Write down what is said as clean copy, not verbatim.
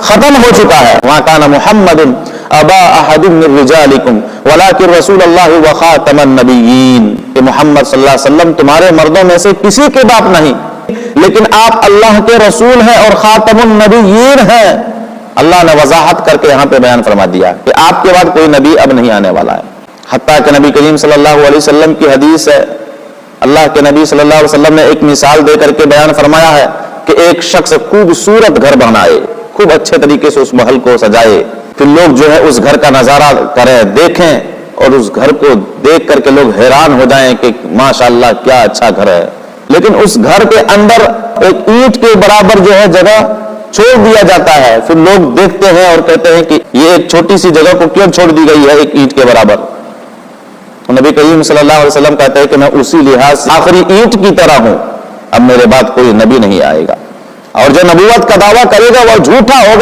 ختم ہو چکا ہے. وَمَا كَانَ مُحَمَّدٌ أَبَا أَحَدٍ مِّن رِّجَالِكُمْ وَلَٰكِن رَّسُولَ اللَّهِ وَخَاتَمَ النَّبِيِّينَ کہ محمد صلی اللہ علیہ وسلم تمہارے مردوں میں سے کسی کے باپ نہیں لیکن آپ اللہ کے رسول ہیں اور خاتم النبیین ہیں. اللہ نے وضاحت کر کے یہاں پہ بیان فرما دیا کہ آپ کے بعد کوئی نبی اب نہیں آنے والا ہے. حتیٰ کہ نبی کریم صلی اللہ علیہ وسلم کی حدیث ہے, اللہ کے نبی صلی اللہ علیہ وسلم نے ایک مثال دے کر کے بیان فرمایا ہے کہ ایک شخص خوبصورت گھر بنائے, خوب اچھے طریقے سے اس محل کو سجائے, پھر لوگ جو ہے اس گھر کا نظارہ کریں, دیکھیں, اور اس گھر کو دیکھ کر کے لوگ حیران ہو جائیں کہ ماشاءاللہ کیا اچھا گھر ہے, لیکن اس گھر کے اندر ایک اینٹ کے برابر جو ہے جگہ چھوڑ دیا جاتا ہے. پھر لوگ دیکھتے ہیں اور کہتے ہیں کہ یہ ایک چھوٹی سی جگہ کو کیوں چھوڑ دی گئی ہے ایک اینٹ کے برابر. نبی کریم صلی اللہ علیہ وسلم کہتے ہیں کہ میں اسی لحاظ سے آخری اینٹ کی طرح ہوں, اب میرے بعد کوئی نبی نہیں آئے گا, اور جو نبوت کا دعویٰ کرے گا وہ جھوٹا ہوگا.